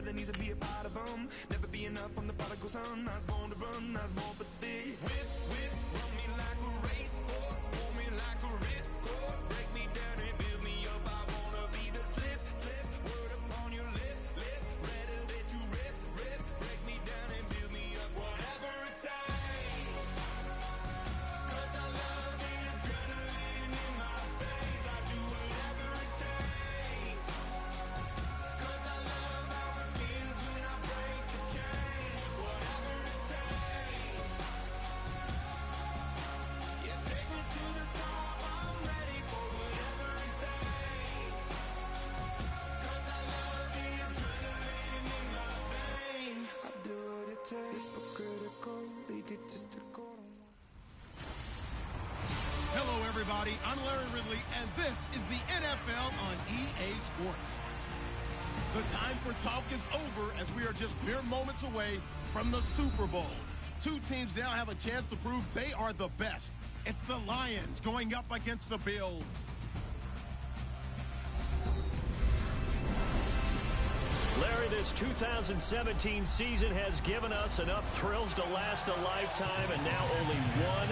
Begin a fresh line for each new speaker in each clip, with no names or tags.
everybody that needs to be a part of them. Never be enough, I'm the prodigal son. I was born to run, I was born for this. Whip, whip, run me like a racehorse, pull me like a ripcord, break me down and build me up. I wanna be the slip, slip, word upon your lip, lip, rather that you rip, rip, break me down and build me up. Whatever it takes, 'cause I love the adrenaline in my veins. I do whatever it takes, 'cause I love how it feels when I break the chains. Whatever it takes, yeah, take me to the top. I'm ready for whatever it takes, 'cause I love the adrenaline in my veins. I do what it takes, but critical, they get just to go.
Hello, everybody. I'm Larry Ridley, and this is the NFL on EA Sports. The time for talk is over as we are just mere moments away from the Super Bowl. Two teams now have a chance to prove they are the best. It's the Lions going up against the Bills.
Larry, this 2017 season has given us enough thrills to last a lifetime, and now only one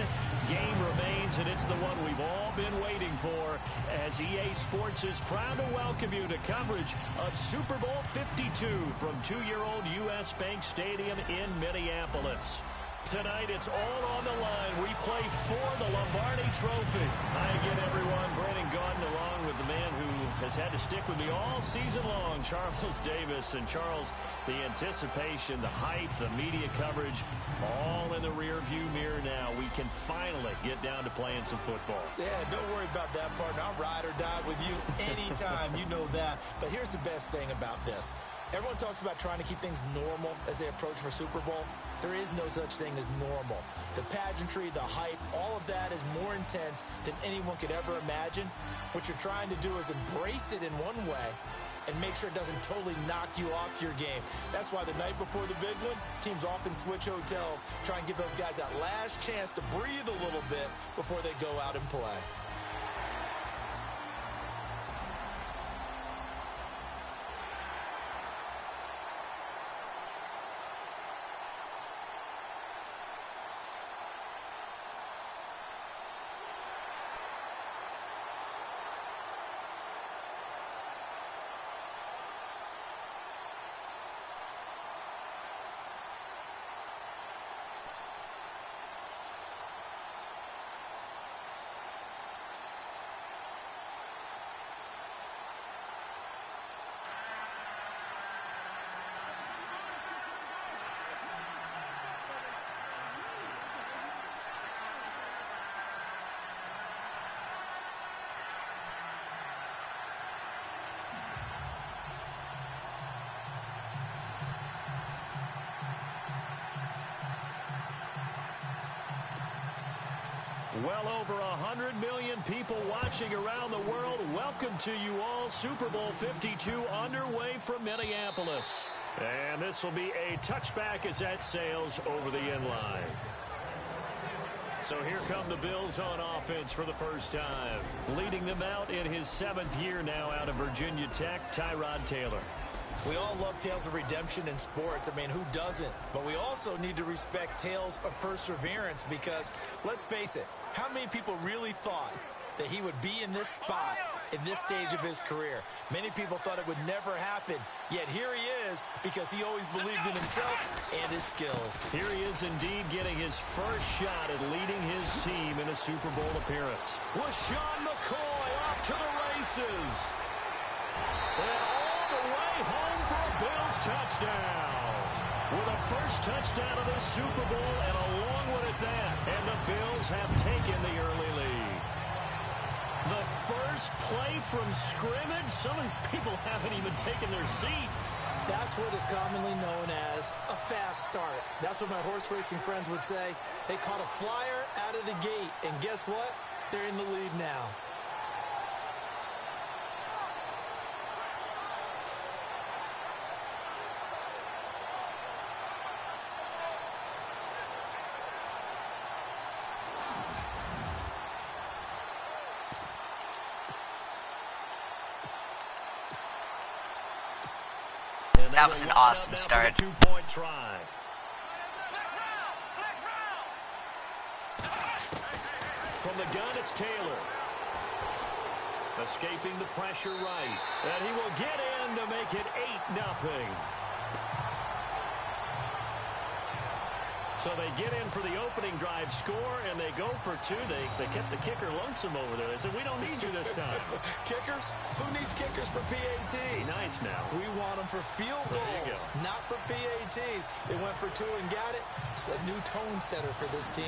game remains, and it's the one we've all been waiting for, as EA Sports is proud to welcome you to coverage of Super Bowl 52 from two-year-old U.S. Bank Stadium in Minneapolis. Tonight, it's all on the line. We play for the Lombardi Trophy. Hi again, everyone. Brandon Gaudin along with the man who has had to stick with me all season long, Charles Davis. And Charles, the anticipation, the hype, the media coverage, all in the rearview mirror now. We can finally get down to playing some football.
Yeah, don't worry about that, partner. I'll ride or die with you anytime. You know that. But here's the best thing about this. Everyone talks about trying to keep things normal as they approach for Super Bowl. There is no such thing as normal. The pageantry, the hype, all of that is more intense than anyone could ever imagine. What you're trying to do is embrace it in one way and make sure it doesn't totally knock you off your game. That's why the night before the big one, teams often switch hotels, try and give those guys that last chance to breathe a little bit before they go out and play.
Well over 100 million people watching around the world. Welcome to you all. Super Bowl 52 underway from Minneapolis. And this will be a touchback as that sails over the end line. So here come the Bills on offense for the first time. Leading them out in his 7th year now out of Virginia Tech, Tyrod Taylor.
We all love tales of redemption in sports. I mean, who doesn't? But we also need to respect tales of perseverance because, let's face it, how many people really thought that he would be in this spot in this stage of his career? Many people thought it would never happen, yet here he is because he always believed in himself and his skills.
Here he is indeed getting his first shot at leading his team in a Super Bowl appearance. LaShawn McCoy off to the races. And all the way home for a Bills touchdown. With a first touchdown of the Super Bowl and a long one at that. And the Bills have taken the early lead. The first play from scrimmage. Some of these people haven't even taken their seat.
That's what is commonly known as a fast start. That's what my horse racing friends would say. They caught a flyer out of the gate. And guess what? They're in the lead now.
And
That was an awesome start.
Two-point try. From the gun, it's Taylor. Escaping the pressure right. And he will get in to make it 8-0. So they get in for the opening drive score, and they go for two. They kept the kicker lonesome over there. They said, we don't need you this time.
Kickers? Who needs kickers for PATs?
Nice now.
We want them for field goals, not for PATs. They went for two and got it. It's a new tone setter for this team.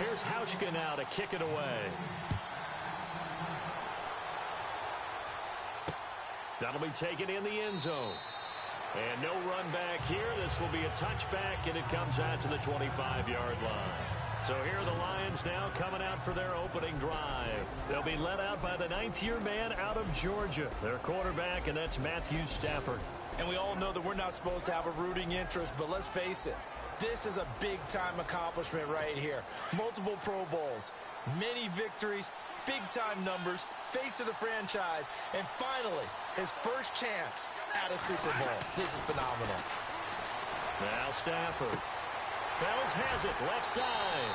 Here's Hauschka now to kick it away. That'll be taken in the end zone. And no run back here. This will be a touchback, and it comes out to the 25-yard line. So here are the Lions now coming out for their opening drive. They'll be led out by the 9th-year man out of Georgia, their quarterback, and that's Matthew Stafford.
And we all know that we're not supposed to have a rooting interest, but let's face it. This is a big-time accomplishment right here. Multiple Pro Bowls, many victories, big-time numbers, face of the franchise, and finally, his first chance at a Super Bowl. This is phenomenal.
Now Stafford. Fells has it, left side.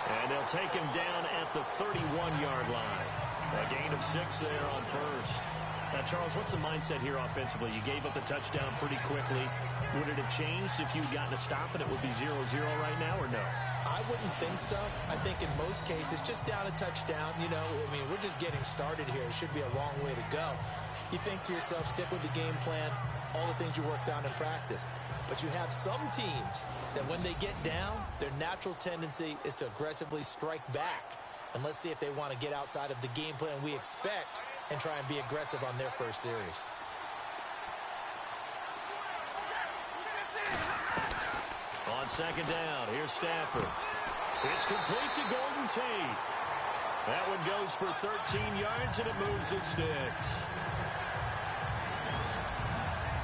And they'll take him down at the 31-yard line. A gain of 6 there on first. Now, Charles, what's the mindset here offensively? You gave up the touchdown pretty quickly. Would it have changed if you'd gotten a stop and it would be 0-0 right now, or no?
I wouldn't think so. I think in most cases, just down a touchdown, you know, I mean, we're just getting started here. It should be a long way to go. You think to yourself, stick with the game plan, all the things you worked on in practice. But you have some teams that when they get down, their natural tendency is to aggressively strike back. And let's see if they want to get outside of the game plan we expect and try and be aggressive on their first series.
On second down, here's Stafford. It's complete to Golden Tate. That one goes for 13 yards, and it moves his sticks.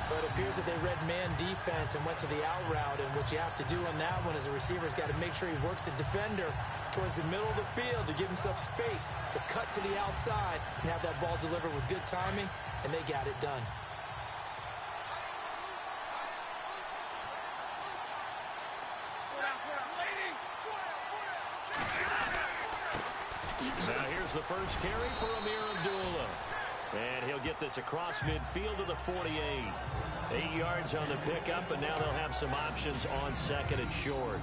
But it appears that they read man defense and went to the out route, and what you have to do on that one is a receiver's got to make sure he works the defender towards the middle of the field to give himself space to cut to the outside and have that ball delivered with good timing, and they got it done.
Now here's the first carry for Amir Abdullah. And he'll get this across midfield to the 48. 8 yards on the pickup, and now they'll have some options on second and short.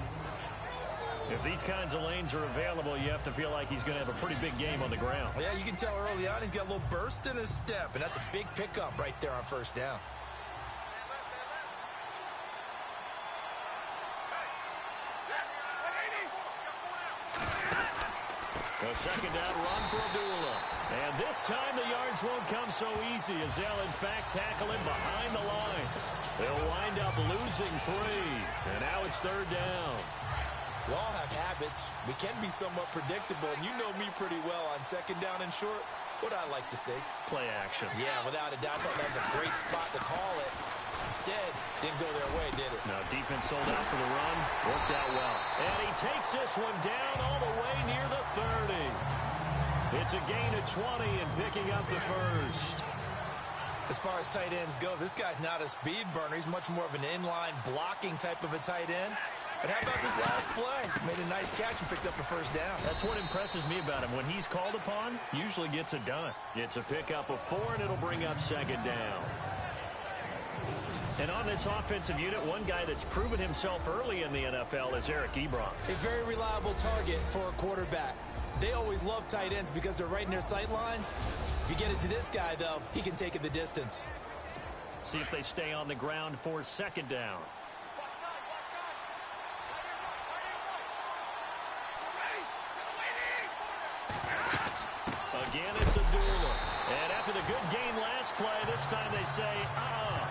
If these kinds of lanes are available, you have to feel like he's going to have a pretty big game on the ground.
Yeah, you can tell early on he's got a little burst in his step, and that's a big pickup right there on first down.
A second down run for Abdullah. And this time the yards won't come so easy as they'll, in fact, tackle him behind the line. They'll wind up losing 3. And now it's third down.
We all have habits. We can be somewhat predictable, and you know me pretty well on second down and short. What I like to say?
Play action.
Yeah, without a doubt. I thought that was a great spot to call it. Instead, didn't go their way, did it?
No, defense sold out for the run. Worked out well. And he takes this one down all the way near the 30. It's a gain of 20 and picking up the first.
As far as tight ends go, this guy's not a speed burner. He's much more of an inline blocking type of a tight end. But how about this last play? Made a nice catch and picked up a first down.
That's what impresses me about him. When he's called upon, usually gets it done. It's a pickup of 4, and it'll bring up second down. And on this offensive unit, one guy that's proven himself early in the NFL is Eric Ebron.
A very reliable target for a quarterback. They always love tight ends because they're right in their sight lines. If you get it to this guy, though, he can take it the distance.
See if they stay on the ground for second down. Again, it's Abdullah. And after the good game last play, this time they say,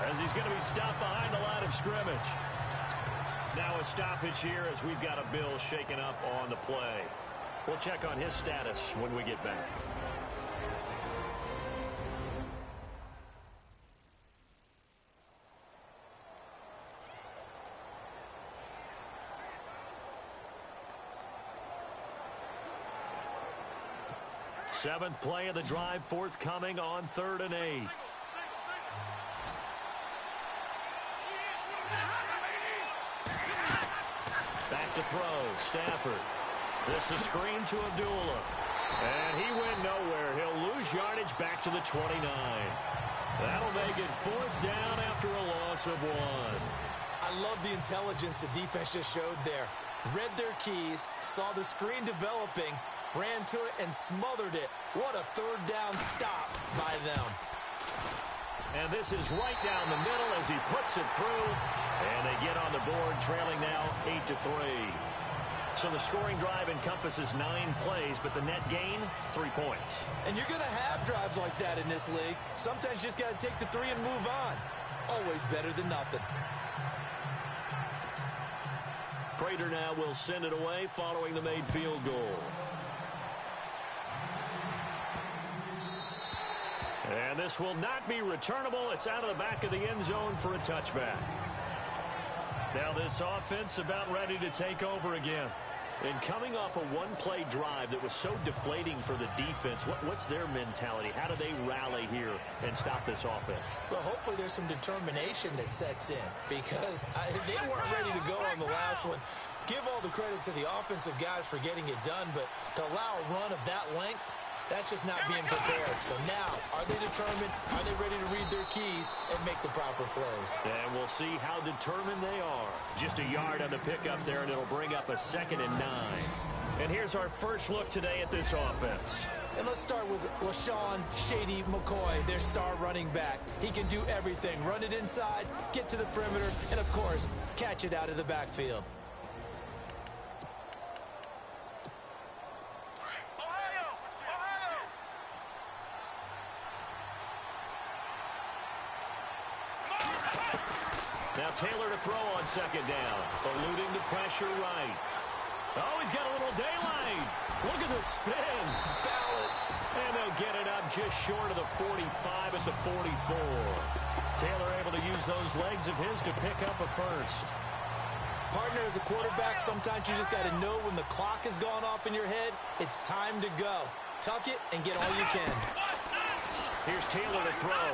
as he's going to be stopped behind the line of scrimmage. Now a stoppage here as we've got a Bill shaken up on the play. We'll check on his status when we get back. Seventh play of the drive forthcoming on 3rd and 8. Back to throw. Stafford. This is screen to Abdullah. And he went nowhere. He'll lose yardage back to the 29. That'll make it 4th down after a loss of 1.
I love the intelligence the defense just showed there. Read their keys, saw the screen developing, ran to it and smothered it. What a 3rd down stop by them.
And this is right down the middle as he puts it through. And they get on the board, trailing now 8-3. So the scoring drive encompasses 9 plays, but the net gain, 3 points.
And you're going to have drives like that in this league. Sometimes you just got to take the 3 and move on. Always better than nothing.
Prater now will send it away following the made field goal. And this will not be returnable. It's out of the back of the end zone for a touchback. Now this offense about ready to take over again. And coming off a one-play drive that was so deflating for the defense, what's their mentality? How do they rally here and stop this offense?
Well, hopefully there's some determination that sets in because they weren't ready to go on the last one. Give all the credit to the offensive guys for getting it done, but to allow a run of that length, that's just not being prepared. So now, are they determined? Are they ready to read their keys and make the proper plays?
And we'll see how determined they are. Just a yard on the pickup there, and it'll bring up a 2nd and 9. And here's our first look today at this offense.
And let's start with LaShawn Shady McCoy, their star running back. He can do everything. Run it inside, get to the perimeter, and, of course, catch it out of the backfield.
Now Taylor to throw on 2nd down. Eluding the pressure right. Oh, he's got a little daylight. Look at the spin.
Balance.
And they'll get it up just short of the 45 at the 44. Taylor able to use those legs of his to pick up a first.
Partner, as a quarterback, sometimes you just got to know when the clock has gone off in your head, it's time to go. Tuck it and get all you can.
Here's Taylor to throw.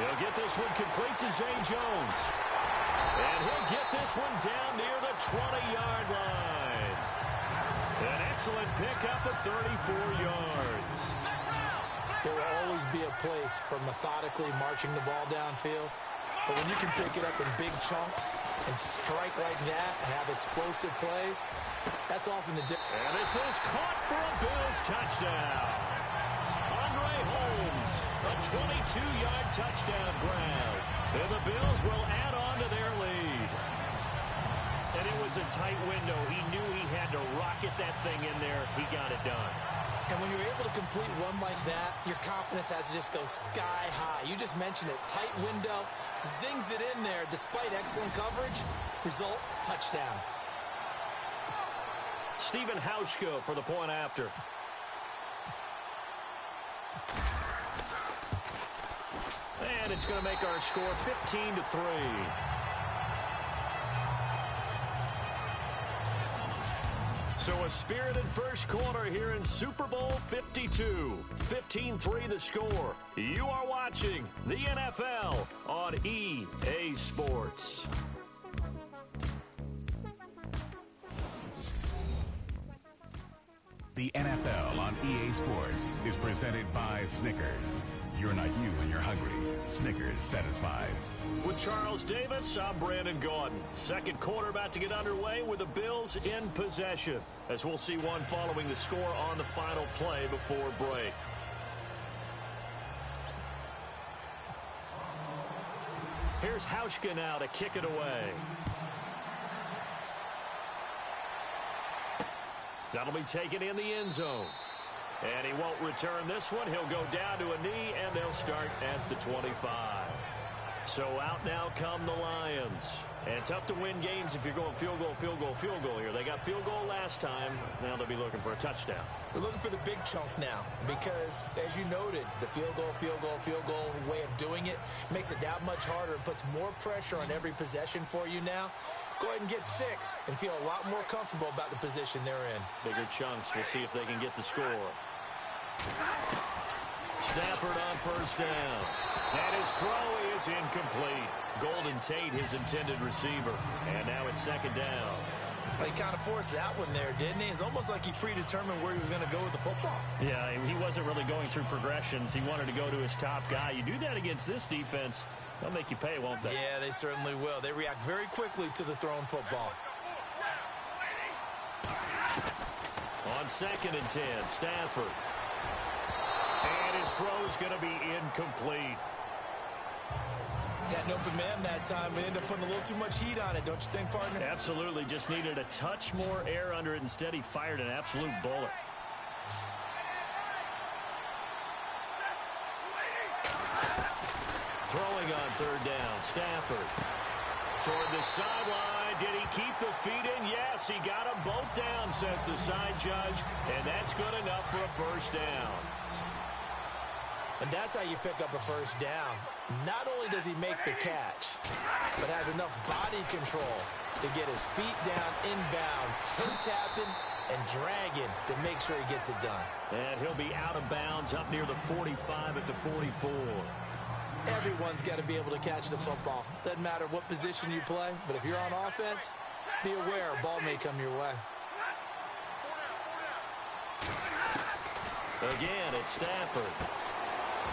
He'll get this one complete to Zay Jones. And he'll get this one down near the 20-yard line. An excellent pickup of 34 yards.
There will always be a place for methodically marching the ball downfield. But when you can pick it up in big chunks and strike like that, have explosive plays, that's often the difference.
And this is caught for a Bills touchdown. Andre Holmes, a 22-yard touchdown grab. And the Bills will add on to their lead. And it was a tight window. He knew he had to rocket that thing in there. He got it done.
And when you're able to complete one like that, your confidence has to just go sky high. You just mentioned it. Tight window, zings it in there despite excellent coverage. Result, touchdown.
Stephen Hauschka for the point after. And it's going to make our score 15-3. So a spirited first quarter here in Super Bowl 52. 15-3 the score. You are watching the NFL on EA Sports.
The NFL on EA Sports is presented by Snickers. You're not you when you're hungry. Snickers satisfies.
With Charles Davis, I'm Brandon Gaudin. Second quarter about to get underway with the Bills in possession, as we'll see one following the score on the final play before break. Here's Hauschka now to kick it away. That'll be taken in the end zone. And he won't return this one. He'll go down to a knee, and they'll start at the 25. So out now come the Lions. And tough to win games if you're going field goal, field goal, field goal here. They got field goal last time. Now they'll be looking for a touchdown.
They're looking for the big chunk now because, as you noted, the field goal, field goal, field goal way of doing it makes it that much harder and puts more pressure on every possession for you now. Go ahead and get 6 and feel a lot more comfortable about the position they're in.
Bigger chunks. We'll see if they can get the score. Stafford on first down. And his throw is incomplete. Golden Tate, his intended receiver. And now it's second down.
Well, he kind of forced that one there, didn't he? It's almost like he predetermined where he was going to go with the football.
Yeah, he wasn't really going through progressions. He wanted to go to his top guy. You do that against this defense, they'll make you pay, won't they?
Yeah, they certainly will. They react very quickly to the thrown football.
On 2nd and 10, Stafford. And his throw is going to be incomplete.
Got an open man that time, but ended up putting a little too much heat on it, don't you think, partner?
Absolutely. Just needed a touch more air under it. Instead, he fired an absolute bullet. Throwing on 3rd down, Stafford. Toward the sideline. Did he keep the feet in? Yes, he got them both down, says the side judge. And that's good enough for a first down.
And that's how you pick up a first down. Not only does he make the catch, but has enough body control to get his feet down inbounds, toe tapping and dragging to make sure he gets it done.
And he'll be out of bounds up near the 45 at the 44.
Everyone's got to be able to catch the football. Doesn't matter what position you play, but if you're on offense, be aware a ball may come your way.
Again, it's Stafford.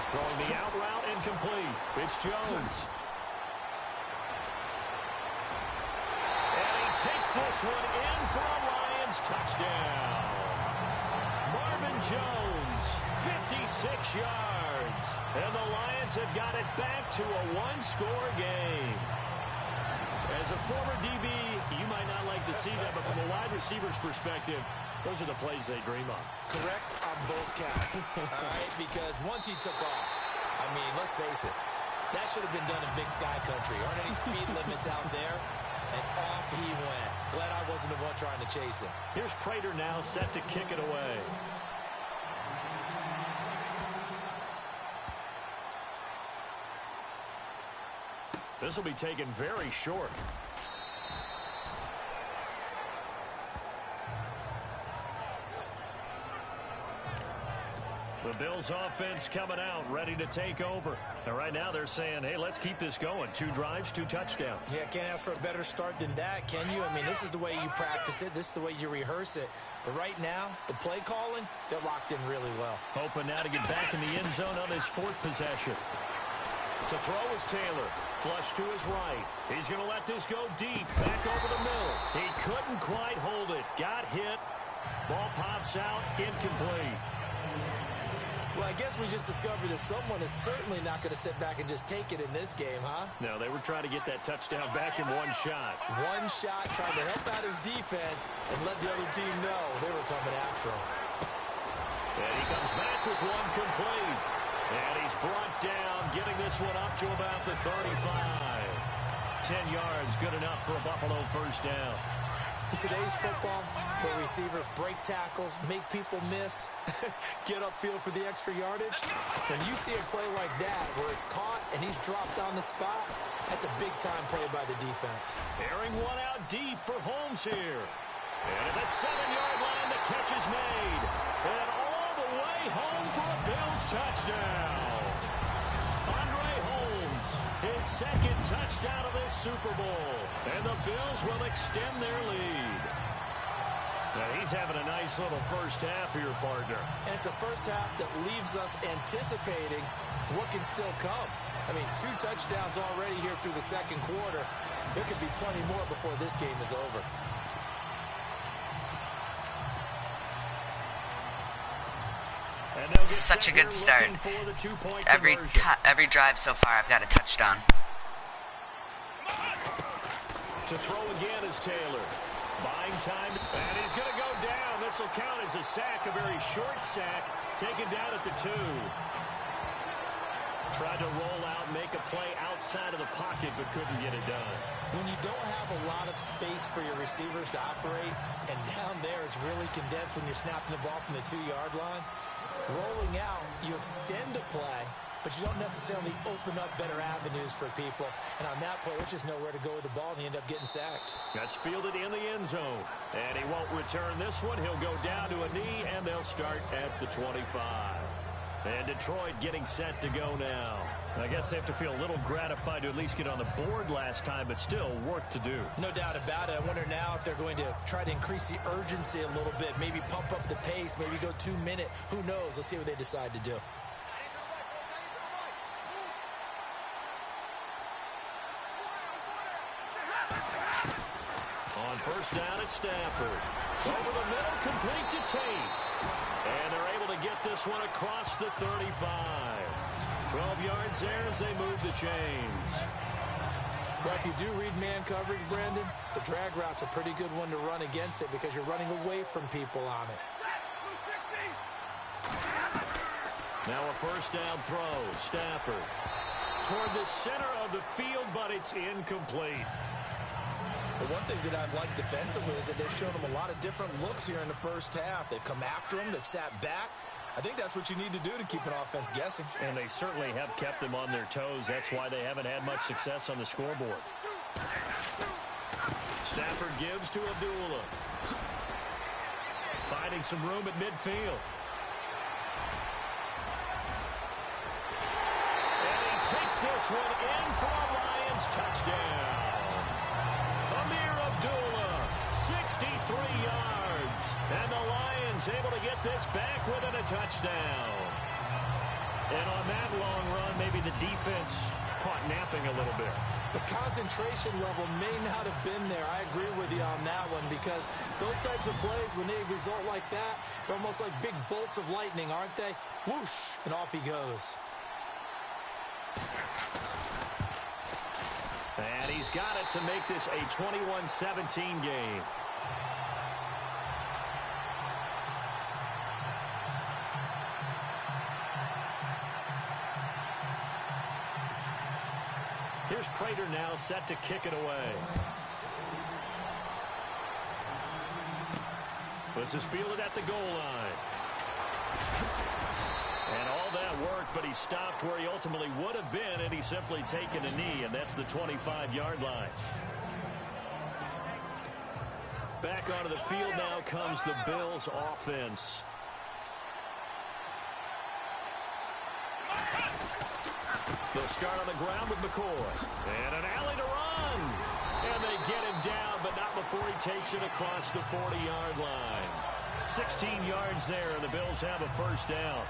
Throwing the out route incomplete. It's Jones. And he takes this one in for a Lions touchdown. Marvin Jones, 56 yards. And the Lions have got it back to a one-score game. As a former DB, you might not like to see that, but from a wide receiver's perspective, those are the plays they dream of.
Correct on both counts. All right, because once he took off, I mean, let's face it, that should have been done in Big Sky Country. Aren't any speed limits out there? And off he went. Glad I wasn't the one trying to chase him.
Here's Prater now set to kick it away. This will be taken very short. The Bills offense coming out, ready to take over. And right now they're saying, hey, let's keep this going. 2 drives, 2 touchdowns.
Yeah, can't ask for a better start than that, can you? I mean, this is the way you practice it. This is the way you rehearse it. But right now, the play calling, they're locked in really well.
Hoping now to get back in the end zone on his 4th possession. To throw is Taylor. Flush to his right. He's going to let this go deep. Back over the middle. He couldn't quite hold it. Got hit. Ball pops out. Incomplete.
Well, I guess we just discovered that someone is certainly not going to sit back and just take it in this game, huh?
No, they were trying to get that touchdown back in one shot.
One shot, trying to help out his defense and let the other team know they were coming after him.
And he comes back with one complete. And he's brought down, getting this one up to about the 35. 10 yards, good enough for a Buffalo first down.
In today's football, where receivers break tackles, make people miss, get upfield for the extra yardage, when you see a play like that where it's caught and he's dropped on the spot, that's a big-time play by the defense.
Airing one out deep for Holmes here. And at the 7-yard line, the catch is made. And all the way home for a Bills touchdown. Andre Holmes, his 2nd touchdown of this Super Bowl. And the Bills will extend their lead. Now he's having a nice little first half here, partner.
And it's a first half that leaves us anticipating what can still come. I mean, 2 touchdowns already here through the 2nd quarter. There could be plenty more before this game is over.
Such a good start. Every drive so far, I've got a touchdown.
To throw again is Taylor. Buying time, and he's going to go down. this will count as a sack, a very short sack, taken down at the 2. Tried to roll out, make a play outside of the pocket, but couldn't get it done.
When you don't have a lot of space for your receivers to operate, and down there it's really condensed when you're snapping the ball from the 2-yard line, rolling out, you extend a play, but you don't necessarily open up better avenues for people. And on that play, there's just nowhere to go with the ball, and you end up getting sacked.
That's fielded in the end zone. And he won't return this one. He'll go down to a knee, and they'll start at the 25. And Detroit getting set to go now. I guess they have to feel a little gratified to at least get on the board last time, but still work to do.
No doubt about it. I wonder now if they're going to try to increase the urgency a little bit, maybe pump up the pace, maybe go 2-minute. Who knows? Let's see what they decide to do.
On first down at Stafford. Over the middle, complete to Tate. And they're able to get this one across the 35. 12 yards there as they move the chains.
Well, if you do read man coverage, Brandon, the drag route's a pretty good one to run against it because you're running away from people on it.
Now a first down throw. Stafford toward the center of the field, but it's incomplete.
The one thing that I've liked defensively is that they've shown them a lot of different looks here in the first half. They've come after them. They've sat back. I think that's what you need to do to keep an offense guessing.
And they certainly have kept them on their toes. That's why they haven't had much success on the scoreboard. Stafford gives to Abdullah. Finding some room at midfield. And he takes this one in for a Lions touchdown. Abdullah, 63 yards. And the Lions able to get this back within a touchdown. And on that long run, maybe the defense caught napping a little bit.
The concentration level may not have been there. I agree with you on that one because those types of plays, when they result like that, they're almost like big bolts of lightning, aren't they? Whoosh, and off he goes.
And he's got it to make this a 21-17 game. Here's Prater now set to kick it away. This is fielded at the goal line. And all that worked, but he stopped where he ultimately would have been, and he's simply taken a knee, and that's the 25-yard line. Back onto the field now comes the Bills' offense. They'll start on the ground with McCoy. And an alley to run. And they get him down, but not before he takes it across the 40-yard line. 16 yards there, and the Bills have a first down.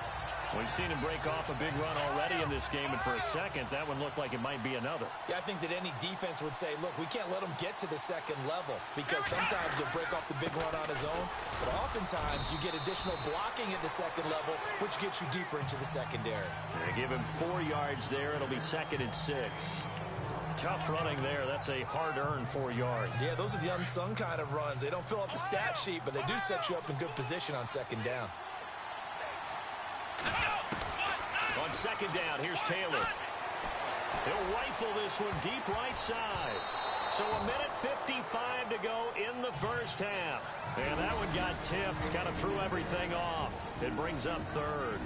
We've seen him break off a big run already in this game, and for a second, that one looked like it might be another.
Yeah, I think that any defense would say, look, we can't let him get to the second level because sometimes he'll break off the big run on his own, but oftentimes you get additional blocking at the second level, which gets you deeper into the secondary.
They give him 4 yards there. It'll be 2nd and 6. Tough running there. That's a hard-earned 4 yards.
Yeah, those are the unsung kind of runs. They don't fill up the stat sheet, but they do set you up in good position on second down.
On second down, here's Taylor. He'll rifle this one deep right side. So 1:55 to go in the first half. And that one got tipped, kind of threw everything off. It brings up 3rd.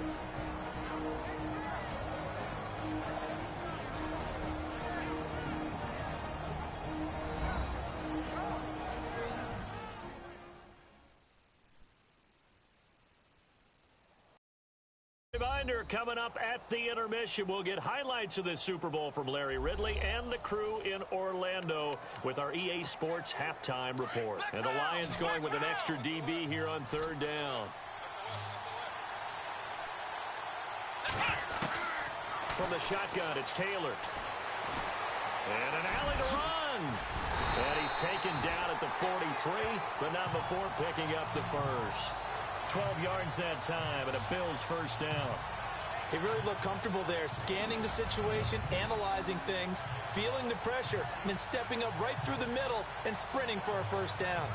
Reminder, coming up at the intermission, we'll get highlights of this Super Bowl from Larry Ridley and the crew in Orlando with our EA Sports halftime report. And the Lions going with an extra DB here on 3rd down. From the shotgun, it's Taylor. And an alley to run. And he's taken down at the 43, but not before picking up the first. 12 yards that time, and a Bills first down.
He really looked comfortable there, scanning the situation, analyzing things, feeling the pressure, and then stepping up right through the middle and sprinting for a first down.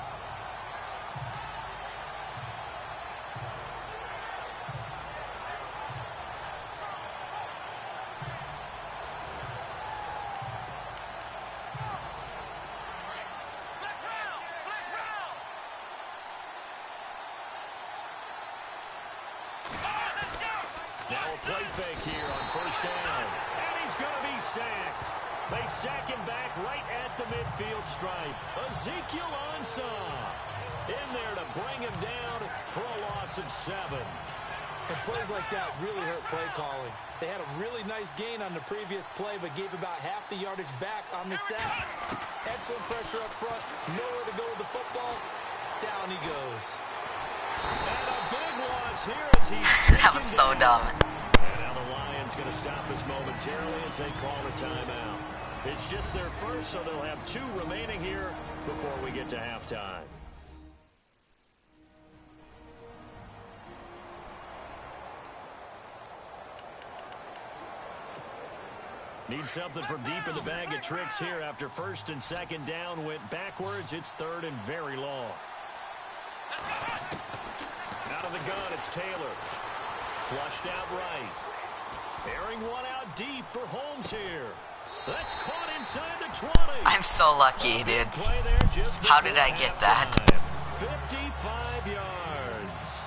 Now a play fake here on first down. And he's going to be sacked. They sack him back right at the midfield stripe. Ezekiel Ansah in there to bring him down for a loss of 7.
And plays like that really hurt play calling. They had a really nice gain on the previous play, but gave about half the yardage back on the sack. Excellent pressure up front. Nowhere to go with the football. Down he goes.
And a big loss here as he's
That was so dumb.
And now the Lions going to stop us momentarily as they call a timeout. It's just their first, so they'll have 2 remaining here before we get to halftime. Need something from deep in the bag of tricks here after first and second down went backwards. It's third and very long. Out of the gun, it's Taylor. Flushed out right. Airing one out deep for Holmes here. That's caught inside the 20.
I'm so lucky, dude. How did I get that?
55 yards.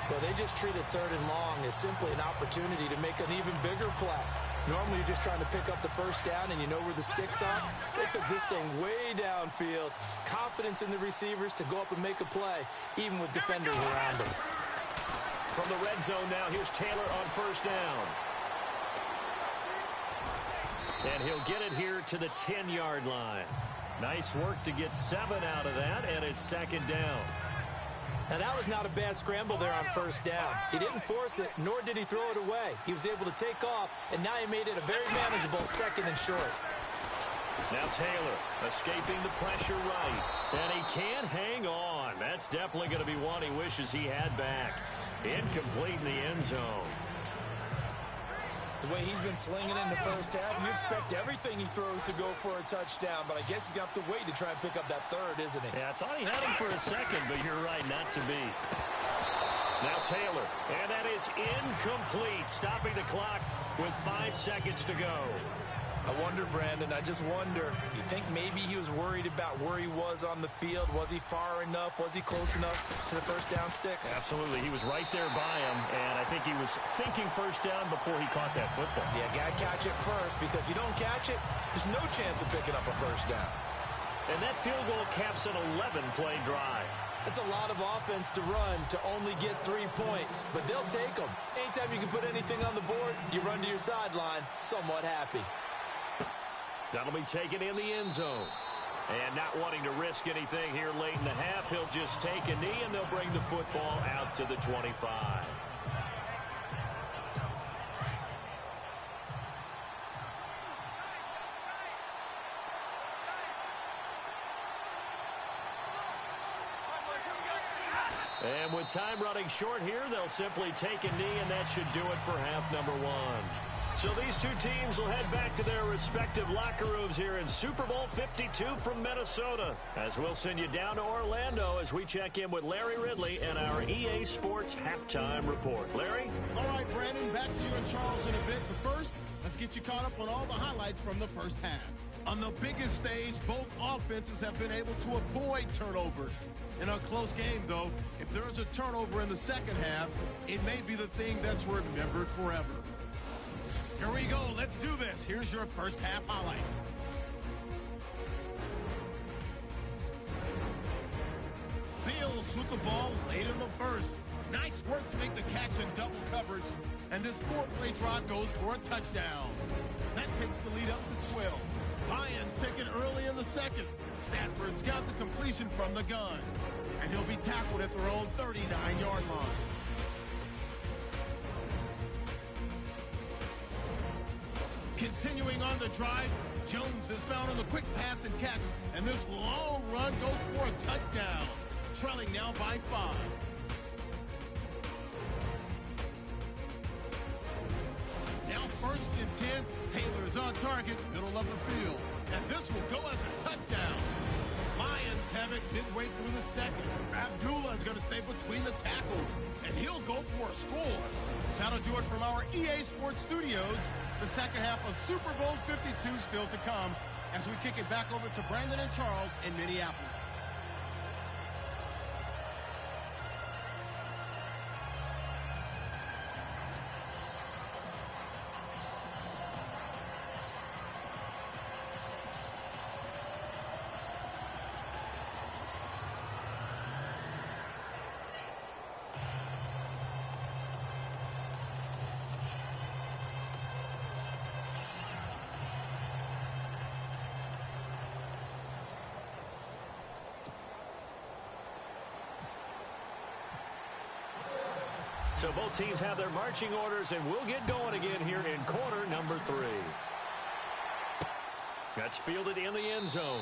Well, they just treated third and long as simply an opportunity to make an even bigger play. Normally, you're just trying to pick up the first down and you know where the sticks are. They took this thing way downfield. Confidence in the receivers to go up and make a play, even with defenders around them.
From the red zone now, here's Taylor on first down. And he'll get it here to the 10-yard line. Nice work to get 7 out of that, and it's second down.
Now, that was not a bad scramble there on first down. He didn't force it, nor did he throw it away. He was able to take off, and now he made it a very manageable second and short.
Now Taylor escaping the pressure right. And he can't hang on. That's definitely going to be one he wishes he had back. Incomplete in the end zone.
The way he's been slinging in the first half, you expect everything he throws to go for a touchdown, but I guess he's going to have to wait to try and pick up that third, isn't he?
Yeah, I thought he had him for a second, but you're right, not to be. Now Taylor, and that is incomplete, stopping the clock with 5 seconds to go.
I wonder, Brandon, I just wonder, you think maybe he was worried about where he was on the field? Was he far enough? Was he close enough to the first down sticks?
Absolutely. He was right there by him, and I think he was thinking first down before he caught that football.
Yeah, got to catch it first, because if you don't catch it, there's no chance of picking up a first down.
And that field goal caps an 11-play drive.
It's a lot of offense to run to only get 3 points, but they'll take them. Anytime you can put anything on the board, you run to your sideline somewhat happy.
That'll be taken in the end zone. And not wanting to risk anything here late in the half, he'll just take a knee, and they'll bring the football out to the 25. And with time running short here, they'll simply take a knee, and that should do it for half number 1. So these two teams will head back to their respective locker rooms here in Super Bowl 52 from Minnesota, as we'll send you down to Orlando as we check in with Larry Ridley and our EA Sports Halftime Report. Larry?
All right, Brandon, back to you and Charles in a bit. But first, let's get you caught up on all the highlights from the first half. On the biggest stage, both offenses have been able to avoid turnovers. In a close game, though, if there is a turnover in the second half, it may be the thing that's remembered forever. Here we go. Let's do this. Here's your first half highlights. Fields with the ball late in the first. Nice work to make the catch in double coverage. And this 4-play drive goes for a touchdown. That takes the lead up to 12. Lions take it early in the second. Stafford's got the completion from the gun. And he'll be tackled at their own 39-yard line. Continuing on the drive, Jones is found on the quick pass and catch, and this long run goes for a touchdown. Trailing now by 5. Now first and 10, Taylor is on target, middle of the field, and this will go as a touchdown. Lions have it midway through the second. Abdullah is going to stay between the tackles, and he'll go for a score. That'll do it from our EA Sports Studios. The second half of Super Bowl 52 still to come as we kick it back over to Brandon and Charles in Minneapolis.
So both teams have their marching orders, and we'll get going again here in quarter number 3. That's fielded in the end zone.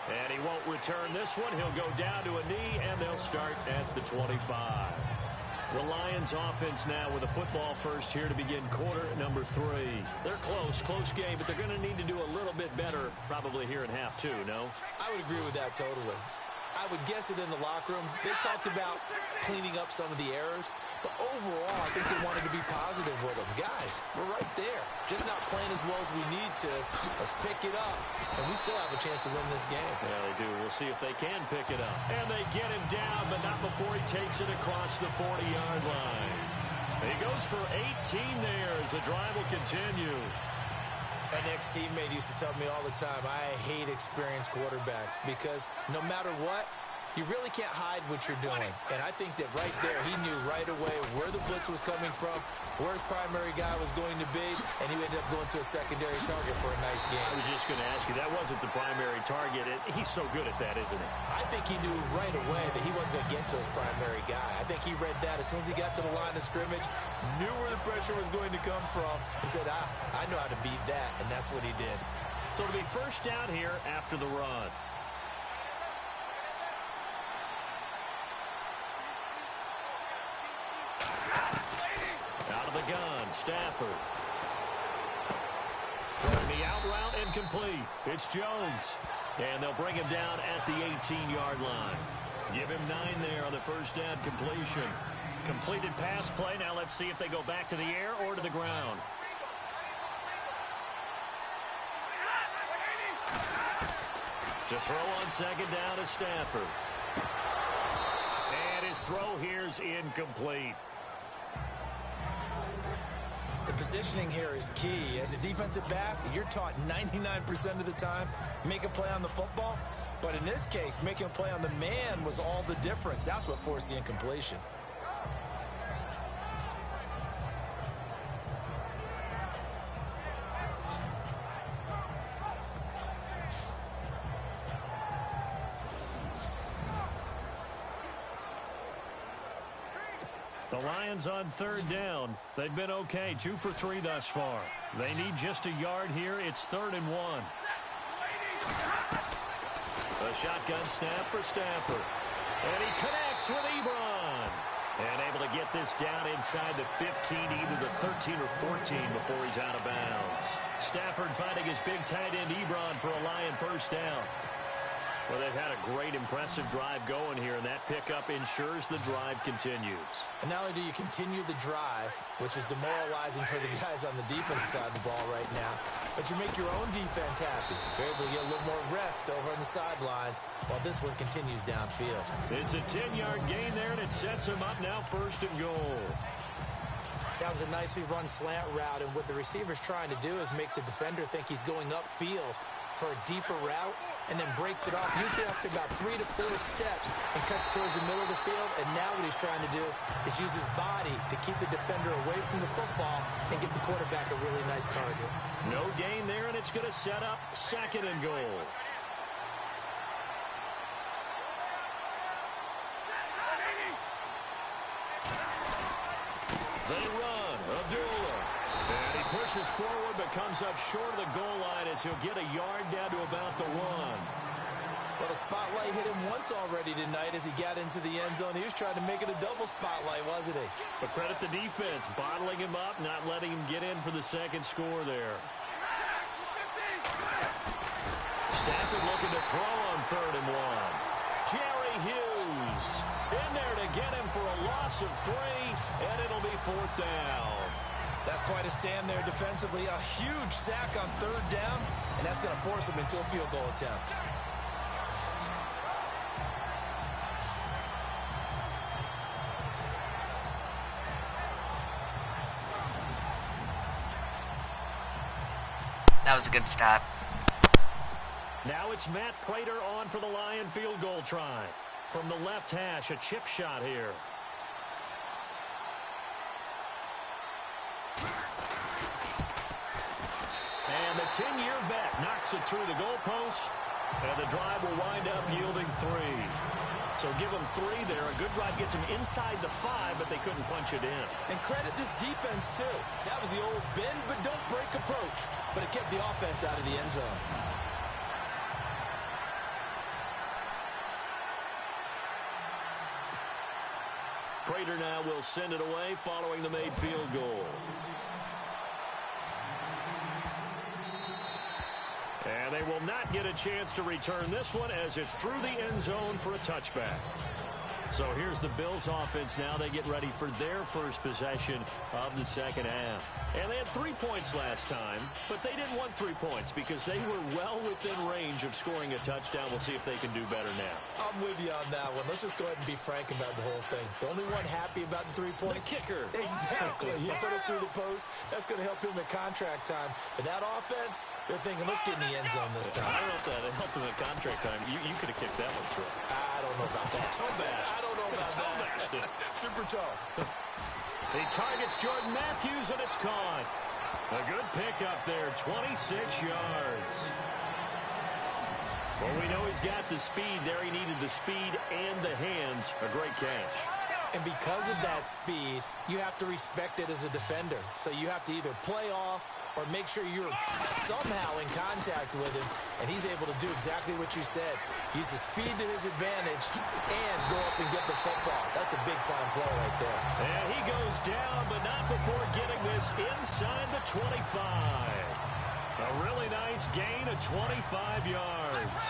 And he won't return this one. He'll go down to a knee, and they'll start at the 25. The Lions offense now with a football first here to begin quarter number 3. They're close game, but they're going to need to do a little bit better probably here in half 2, no?
I would agree with that totally. I would guess it in the locker room. They talked about cleaning up some of the errors, but overall, I think they wanted to be positive with them. Guys, we're right there. Just not playing as well as we need to. Let's pick it up, and we still have a chance to win this game.
Yeah, they do. We'll see if they can pick it up. And they get him down, but not before he takes it across the 40-yard line. He goes for 18 there as the drive will continue.
An ex-teammate used to tell me all the time, I hate experienced quarterbacks because no matter what, you really can't hide what you're doing. And I think that right there, he knew right away where the blitz was coming from, where his primary guy was going to be, and he ended up going to a secondary target for a nice game.
I was just going to ask you, that wasn't the primary target. He's so good at that, isn't he?
I think he knew right away that he wasn't going to get to his primary guy. I think he read that as soon as he got to the line of scrimmage, knew where the pressure was going to come from, and said, I know how to beat that, and that's what he did.
So it'll be first down here after the run. Out of the gun, Stafford. Throwing the out route and complete. It's Jones. And they'll bring him down at the 18-yard line. Give him 9 there on the first down completion. Completed pass play. Now let's see if they go back to the air or to the ground. To throw on second down is Stafford. And his throw here's incomplete.
The positioning here is key. As a defensive back, you're taught 99% of the time, make a play on the football. But in this case, making a play on the man was all the difference. That's what forced the incompletion.
The Lions on third down. They've been okay, 2 for 3 thus far. They need just a yard here. It's 3rd and 1. A shotgun snap for Stafford. And he connects with Ebron. And able to get this down inside the 15, either the 13 or 14 before he's out of bounds. Stafford finding his big tight end Ebron for a Lion first down. Well, they've had a great, impressive drive going here, and that pickup ensures the drive continues.
And not only do you continue the drive, which is demoralizing for the guys on the defensive side of the ball right now, but you make your own defense happy. You're able to get a little more rest over on the sidelines while this one continues downfield.
It's a 10-yard gain there, and it sets him up now 1st and goal.
That was a nicely run slant route, and what the receiver's trying to do is make the defender think he's going upfield for a deeper route, and then breaks it off, usually after about 3 to 4 steps, and cuts towards the middle of the field. And now what he's trying to do is use his body to keep the defender away from the football and give the quarterback a really nice target.
No gain there, and it's going to set up 2nd and goal. They run. Abdullah. And he pushes forward, but comes up short of the goal line as he'll get a yard down to about the 1.
Well, the spotlight hit him once already tonight as he got into the end zone. He was trying to make it a double spotlight, wasn't he?
But credit the defense, bottling him up, not letting him get in for the 2nd score there. Stafford looking to throw on 3rd and 1. Jerry Hughes in there to get him for a loss of 3, and it'll be 4th down.
That's quite a stand there defensively. A huge sack on 3rd down, and that's going to force him into a field goal attempt.
That was a good stop.
Now it's Matt Prater on for the Lion field goal try. From the left hash, a chip shot here. And the 10-year vet knocks it through the goalpost, and the drive will wind up yielding 3. So give them 3 there. A good drive gets them inside the 5, but they couldn't punch it in.
And credit this defense, too. That was the old bend but don't break approach, but it kept the offense out of the end zone.
Prater now will send it away following the made field goal. And they will not get a chance to return this one as it's through the end zone for a touchback. So here's the Bills offense now. They get ready for their first possession of the second half. And they had 3 points last time, but they didn't want 3 points because they were well within range of scoring a touchdown. We'll see if they can do better now.
I'm with you on that one. Let's just go ahead and be frank about the whole thing. The only one happy about the 3-point?
The kicker.
Exactly. He put it through the post. That's going to help him at contract time. But that offense, they're thinking, let's get in the end zone this time.
I don't know if that helped him at contract time. You could have kicked that one through.
I don't know about that. I don't know about that. Super toe.
He targets Jordan Matthews, and it's caught. A good pickup there, 26 yards. Well, we know he's got the speed there. He needed the speed and the hands. A great catch.
And because of that speed, you have to respect it as a defender. So you have to either play off or make sure you're somehow in contact with him, and he's able to do exactly what you said. Use the speed to his advantage and go up and get the football. That's a big-time play right there.
And he goes down, but not before getting this inside the 25. A really nice gain of 25 yards.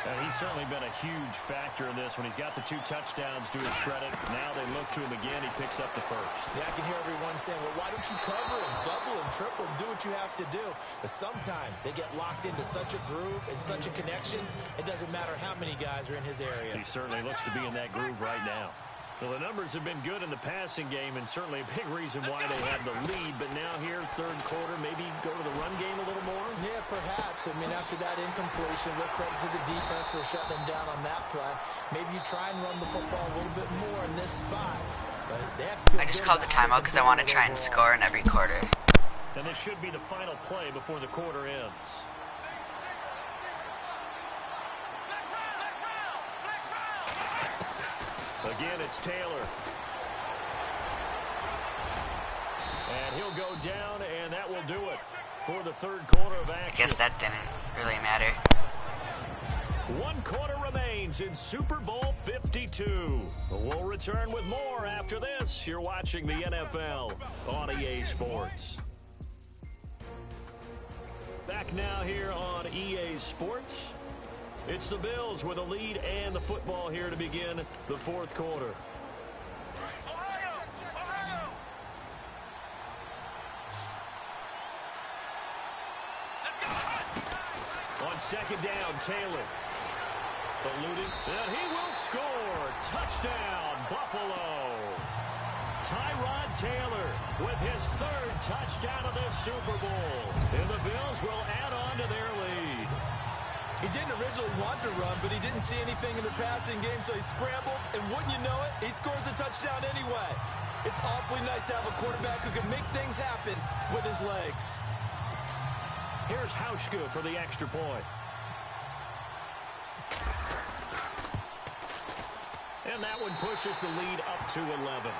And he's certainly been a huge factor in this when he's got the 2 touchdowns to his credit. Now they look to him again. He picks up the first.
Yeah, I can hear everyone saying, well, why don't you cover him, double him, triple him, do what you have to do. But sometimes they get locked into such a groove and such a connection, it doesn't matter how many guys are in his area.
He certainly looks to be in that groove right now. Well, the numbers have been good in the passing game, and certainly a big reason why they have the lead. But now here, third quarter, maybe go to the run game a little more?
Yeah, perhaps. I mean, after that incompletion, look credit to the defense for shutting them down on that play. Maybe you try and run the football a little bit more in this spot. But they have to feel
I just called the timeout because I want to try and score in every quarter.
And this should be the final play before the quarter ends. Again, it's Taylor. And he'll go down, and that will do it for the third quarter of action.
I guess that didn't really matter.
1 quarter remains in Super Bowl 52. We'll return with more after this. You're watching the NFL on EA Sports. Back now here on EA Sports. It's the Bills with a lead and the football here to begin the fourth quarter. On second down, Taylor. Eluding, and he will score. Touchdown, Buffalo. Tyrod Taylor with his 3rd touchdown of this Super Bowl. And the Bills will add on to their lead.
He didn't originally want to run, but he didn't see anything in the passing game, so he scrambled, and wouldn't you know it, he scores a touchdown anyway. It's awfully nice to have a quarterback who can make things happen with his legs.
Here's Hauschka for the extra point. And that one pushes the lead up to 11.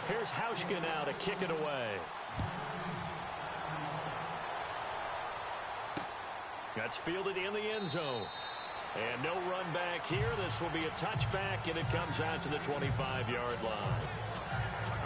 Here's Hauschka now to kick it away. That's fielded in the end zone. And no run back here. This will be a touchback, and it comes out to the 25-yard line.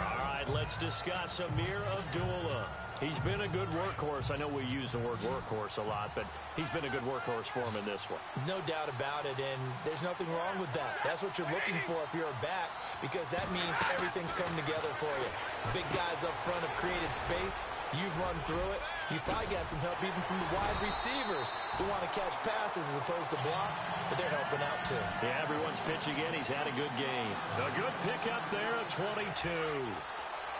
All right, let's discuss Amir Abdullah. He's been a good workhorse. I know we use the word workhorse a lot, but he's been a good workhorse for him in this one.
No doubt about it, and there's nothing wrong with that. That's what you're looking for if you're a back, because that means everything's coming together for you. Big guys up front have created space. You've run through it. You probably got some help even from the wide receivers who want to catch passes as opposed to block, but they're helping out too.
Yeah, everyone's pitching in. He's had a good game. A good pickup there at 22.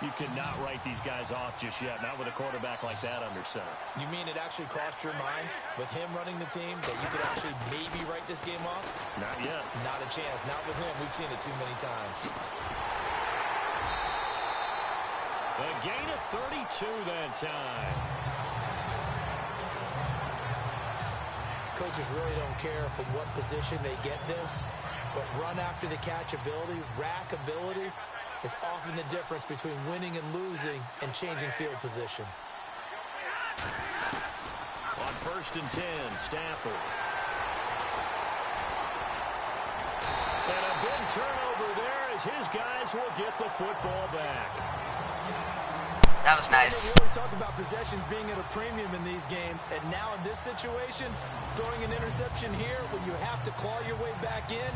You cannot write these guys off just yet, not with a quarterback like that under center.
You mean it actually crossed your mind with him running the team that you could actually maybe write this game off?
Not yet.
Not a chance. Not with him. We've seen it too many times.
A gain of 32 that time.
Coaches really don't care from what position they get this, but run after the catch ability, rack ability, is often the difference between winning and losing and changing field position.
On 1st and 10, Stafford. And a big turnover there as his guys will get the football back.
That was nice.
We always talk about possessions being at a premium in these games, and now in this situation, throwing an interception here when you have to claw your way back in,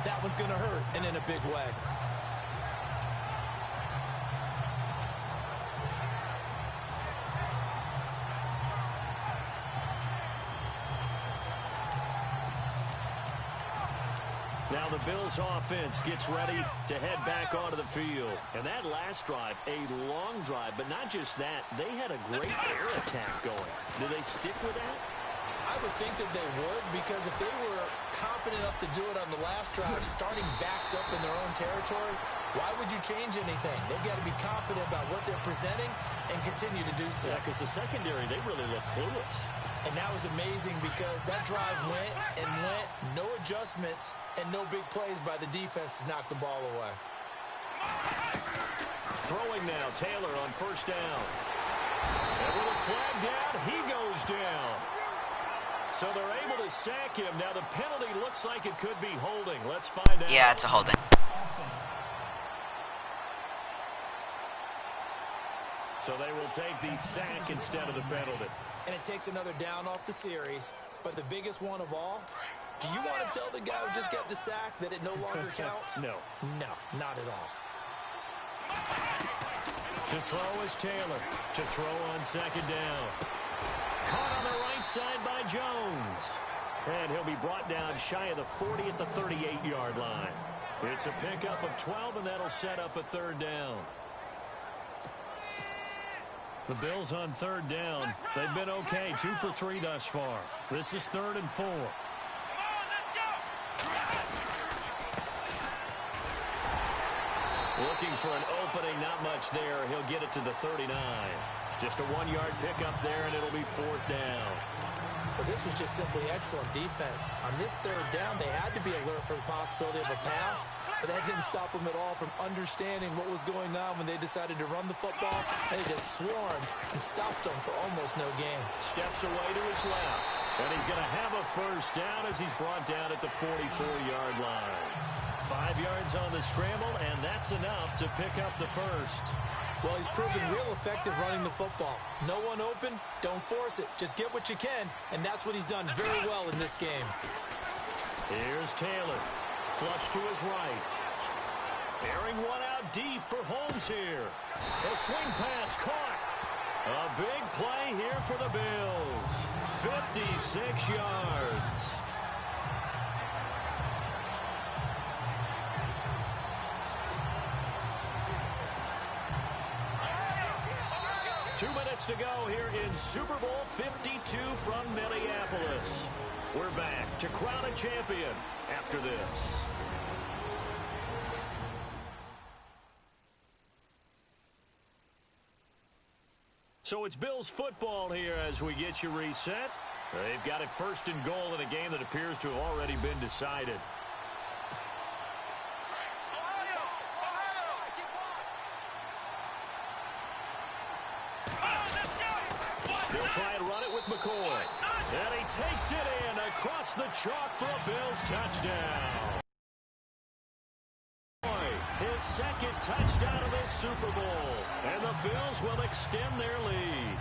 that one's going to hurt, and in a big way.
Now the Bills offense gets ready to head back onto the field. And that last drive, a long drive, but not just that. They had a great air attack going. Do they stick with that?
I would think that they would, because if they were competent enough to do it on the last drive, starting backed up in their own territory, why would you change anything? They've got to be confident about what they're presenting and continue to do so.
Yeah, because the secondary, they really look clueless.
And that was amazing because that drive went and went, no adjustments, and no big plays by the defense to knock the ball away.
Throwing now, Taylor on 1st down. And with a flag down, he goes down. So they're able to sack him. Now the penalty looks like it could be holding. Let's find out.
Yeah, it's a holding.
So they will take the sack instead of the penalty.
And it takes another down off the series. But the biggest one of all, do you want to tell the guy who just got the sack that it no longer counts?
No.
No, not at all.
To throw is Taylor. To throw on 2nd down. Caught on the right side by Jones. And he'll be brought down shy of the 40 at the 38-yard line. It's a pickup of 12, and that'll set up a 3rd down. The Bills on 3rd down. They've been okay, 2 for 3 thus far. This is 3rd and 4. Looking for an opening, not much there. He'll get it to the 39. Just a 1-yard pickup there, and it'll be 4th down.
But this was just simply excellent defense. On this 3rd down, they had to be alert for the possibility of a pass, but that didn't stop them at all from understanding what was going on when they decided to run the football, and they just swarmed and stopped them for almost no gain.
Steps away to his left, and he's going to have a 1st down as he's brought down at the 44-yard line. 5 yards on the scramble, and that's enough to pick up the 1st.
Well, he's proven real effective running the football. No one open, don't force it. Just get what you can, and that's what he's done very well in this game.
Here's Taylor. Flush to his right. Bearing one out deep for Holmes here. A swing pass caught. A big play here for the Bills. 56 yards. Two minutes to go here in Super Bowl 52 from Minneapolis. We're back to crown a champion after this. So it's Bills football here as we get you reset. They've got it 1st and goal in a game that appears to have already been decided. They'll try and run it with McCoy. And he takes it in across the chalk for a Bills touchdown. His 2nd touchdown of this Super Bowl. And the Bills will extend their lead.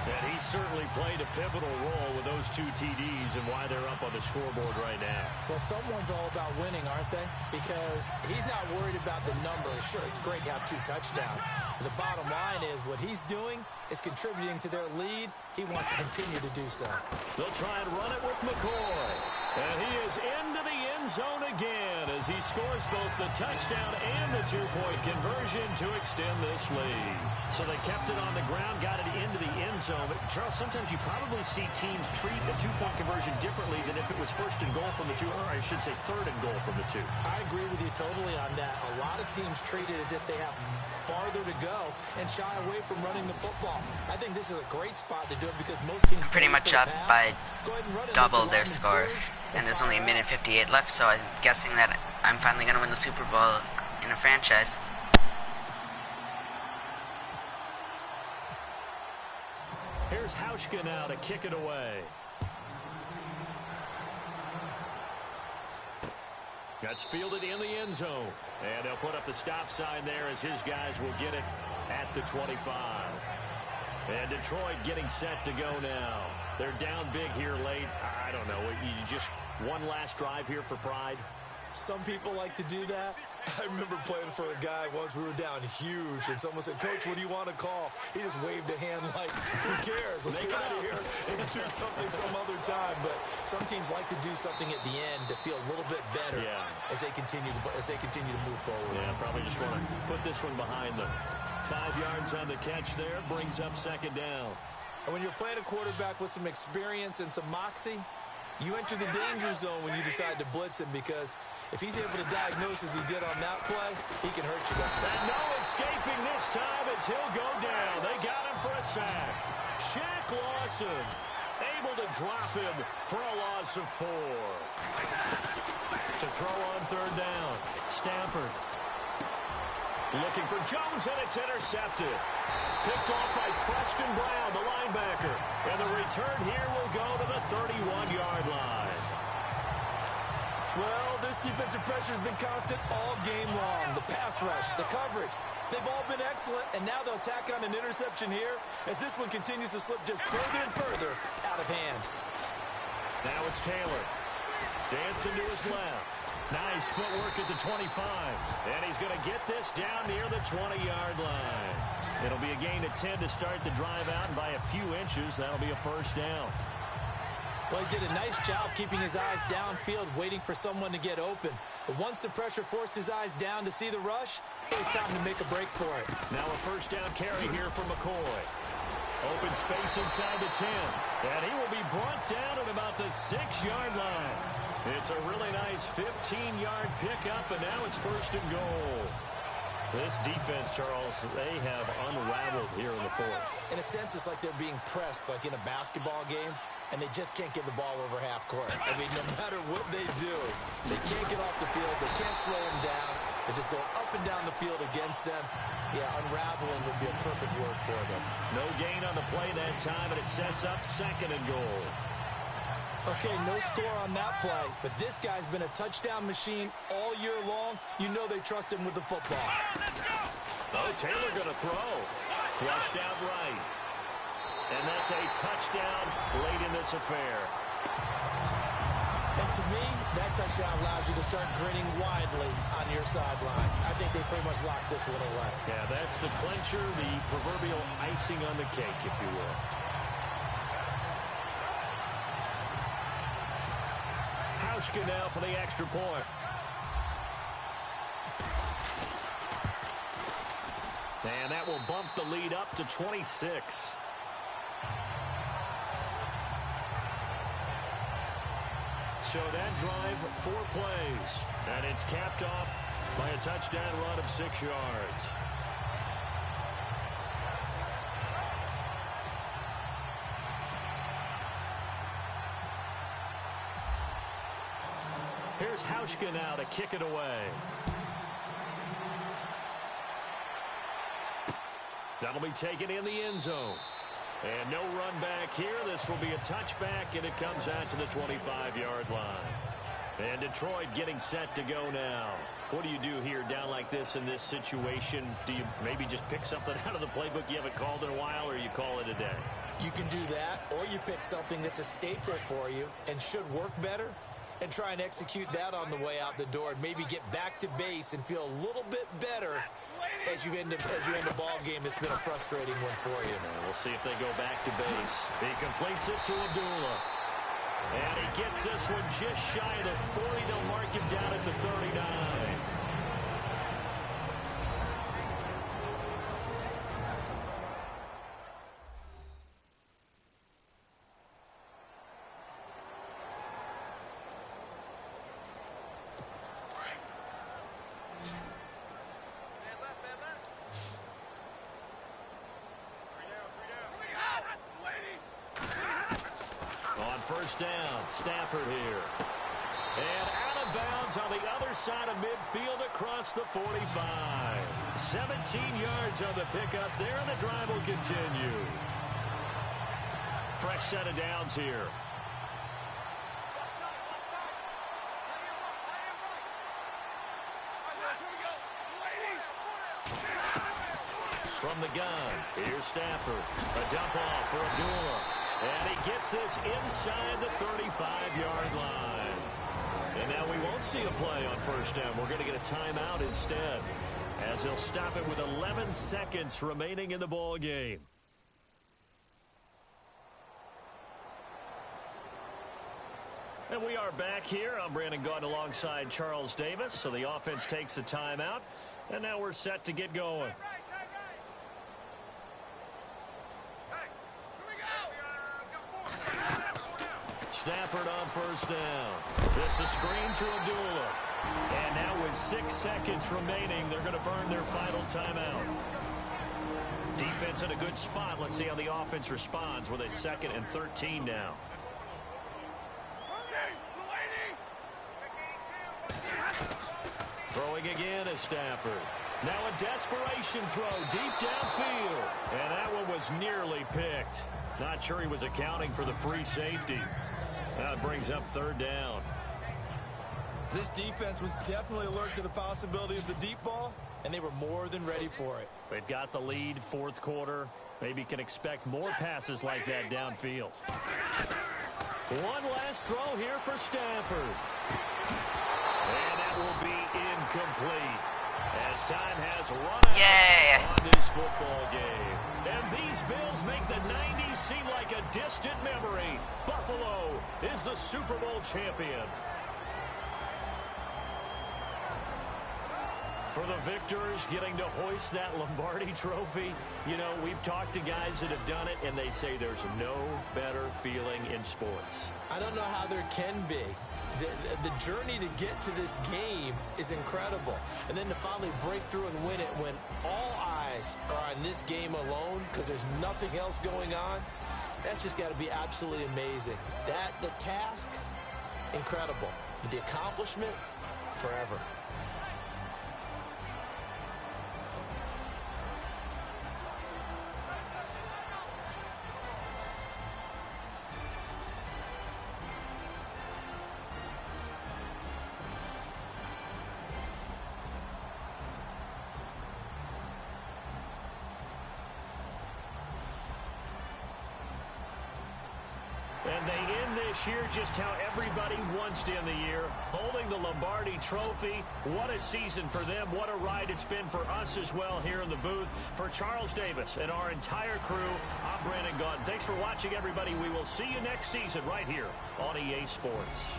And he certainly played a pivotal role with those 2 TDs and why they're up on the scoreboard right now.
Well, someone's all about winning, aren't they? Because he's not worried about the number. Sure, it's great to have 2 touchdowns. But the bottom line is what he's doing is contributing to their lead. He wants to continue to do so.
They'll try and run it with McCoy. And he is into the end zone again. as he scores both the touchdown and the two-point conversion to extend this lead. So they kept it on the ground, got it into the end zone. But Charles, sometimes you probably see teams treat a two-point conversion differently than if it was first and goal from the two, or I should say third and goal from the two.
I agree with you totally on that. A lot of teams treat it as if they have farther to go and shy away from running the football. I think this is a great spot to do it because most teams
pretty much up by double their score. And there's only a minute 58 left, so I'm guessing that I'm finally going to win the Super Bowl in a franchise.
Here's Hauschka now to kick it away. That's fielded in the end zone. And they'll put up the stop sign there as his guys will get it at the 25. And Detroit getting set to go now. They're down big here late. I don't know. You just one last drive here for pride.
Some people like to do that. I remember playing for a guy once. We were down huge, and someone said, "Coach, what do you want to call?" He just waved a hand like, "Who cares? Let's get out of here and do something some other time." But some teams like to do something at the end to feel a little bit better as they continue to move forward.
Yeah, probably just want to put this one behind them. 5 yards on the catch there, brings up second down.
And when you're playing a quarterback with some experience and some moxie, you enter the danger zone when you decide to blitz him, because if he's able to diagnose as he did on that play, he can hurt you.
And no escaping this time as he'll go down. They got him for a sack. Shaq Lawson able to drop him for a loss of 4. To throw on third down, Stafford. Looking for Jones, and it's intercepted. Picked off by Preston Brown, the linebacker. And the return here will go to the 31-yard line.
Well, this defensive pressure has been constant all game long. The pass rush, the coverage, they've all been excellent, and now they'll tack on an interception here as this one continues to slip just further and further out of hand.
Now it's Taylor. Dancing to his left. Nice footwork at the 25. And he's going to get this down near the 20-yard line. It'll be a gain of 10 to start the drive out, and by a few inches, that'll be a first down.
Well, he did a nice job keeping his eyes downfield, waiting for someone to get open. But once the pressure forced his eyes down to see the rush, it was time to make a break for it.
Now a first down carry here from McCoy. Open space inside the 10. And he will be brought down at about the 6-yard line. It's a really nice 15-yard pickup, and now it's first and goal. This defense, Charles, they have unraveled here in the fourth.
In a sense, it's like they're being pressed, like in a basketball game, and they just can't get the ball over half court. I mean, no matter what they do, they can't get off the field. They can't slow them down. They're just going up and down the field against them. Yeah, unraveling would be a perfect word for them.
No gain on the play that time, and it sets up second and goal.
Okay, no score on that play, but this guy's been a touchdown machine all year long. You know they trust him with the football.
Oh, Taylor going to throw. Flushed out right. And that's a touchdown late in this affair.
And to me, that touchdown allows you to start grinning widely on your sideline. I think they pretty much locked this one away.
Yeah, that's the clincher, the proverbial icing on the cake, if you will. Hauschka now for the extra point. And that will bump the lead up to 26. So that drive, 4 plays. And it's capped off by a touchdown run of 6 yards. Here's Hauschka now to kick it away. That'll be taken in the end zone. And no run back here. This will be a touchback, and it comes out to the 25-yard line. And Detroit getting set to go now. What do you do here down like this in this situation? Do you maybe just pick something out of the playbook you haven't called in a while, or you call it a day?
You can do that, or you pick something that's a staple for you and should work better, and try and execute that on the way out the door, and maybe get back to base and feel a little bit better as you end a ball game that's been a frustrating one for you.
We'll see if they go back to base. He completes it to Abdullah. And he gets this one just shy of the 40. They'll mark him down at the 39. first down. Stafford here. And out of bounds on the other side of midfield across the 45. 17 yards on the pickup there, and the drive will continue. Fresh set of downs here. From the gun, here's Stafford. A dump off for Abdullah. And he gets this inside the 35-yard line. And now we won't see a play on first down. We're going to get a timeout instead, as he'll stop it with 11 seconds remaining in the ball game. And we are back here. I'm Brandon Gaudin alongside Charles Davis. So the offense takes a timeout, and now we're set to get going. Stafford on first down. This is screen to Abdullah. And now with 6 seconds remaining, they're going to burn their final timeout. Defense in a good spot. Let's see how the offense responds with a 2nd and 13 now. Throwing again is Stafford. Now a desperation throw deep downfield. And that one was nearly picked. Not sure he was accounting for the free safety. Now it brings up 3rd down.
This defense was definitely alert to the possibility of the deep ball, and they were more than ready for it.
They've got the lead, 4th quarter. Maybe can expect more passes like that downfield. One last throw here for Stafford. And that will be incomplete, as time has run out on this football game. And these Bills make the 90s seem like a distant memory. Buffalo is the Super Bowl champion. For the victors, getting to hoist that Lombardi trophy, you know, we've talked to guys that have done it, and they say there's no better feeling in sports.
I don't know how there can be. The journey to get to this game is incredible. And then to finally break through and win it when all eyes are on this game alone because there's nothing else going on, that's just got to be absolutely amazing. The task, incredible. But the accomplishment, forever.
And they end this year just how everybody wants to end the year, holding the Lombardi trophy. What a season for them. What a ride it's been for us as well here in the booth. For Charles Davis and our entire crew, I'm Brandon Gaudin. Thanks for watching, everybody. We will see you next season right here on EA Sports.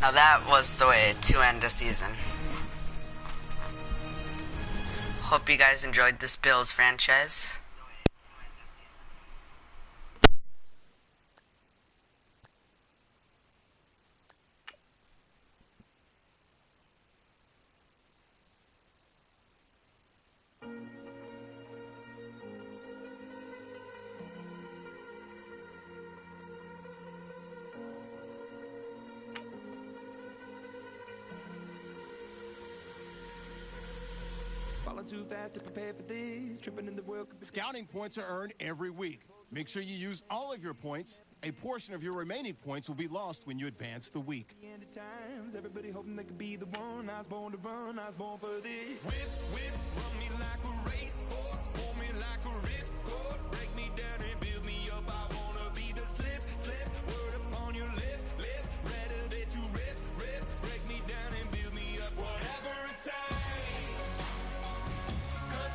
Now that was the way to end a season. Hope you guys enjoyed this Bills franchise.
Too fast to prepare for this. Tripping in the world.
Scouting points are earned every week. Make sure you use all of your points. A portion of your remaining points will be lost when you advance the week.
The end of times, everybody hoping they could be the one. I was born to run, I was born for this. Whip, run me like a racehorse, pull me like a ripcord, break me down and build me up. I wanna be the slip, word upon your lip, rather that you rip, break me down and build me up. Whatever it takes.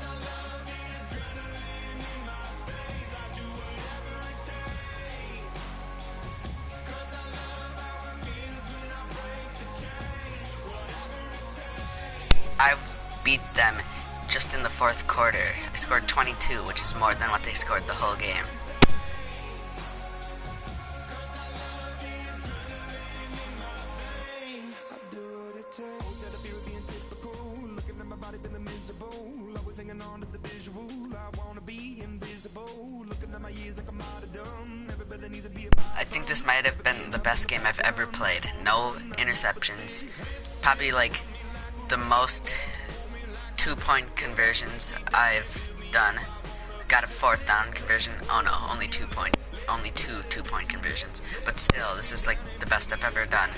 I love the adrenaline in my veins. I do whatever it takes.
I've beat them just in the fourth quarter. I scored 22, which is more than what they scored the whole game. I think this might have been the best game I've ever played. No interceptions. Probably like the most 2-point conversions I've done. Got a 4th down conversion. Oh no, only 2 2-point conversions. But still, this is like the best I've ever done.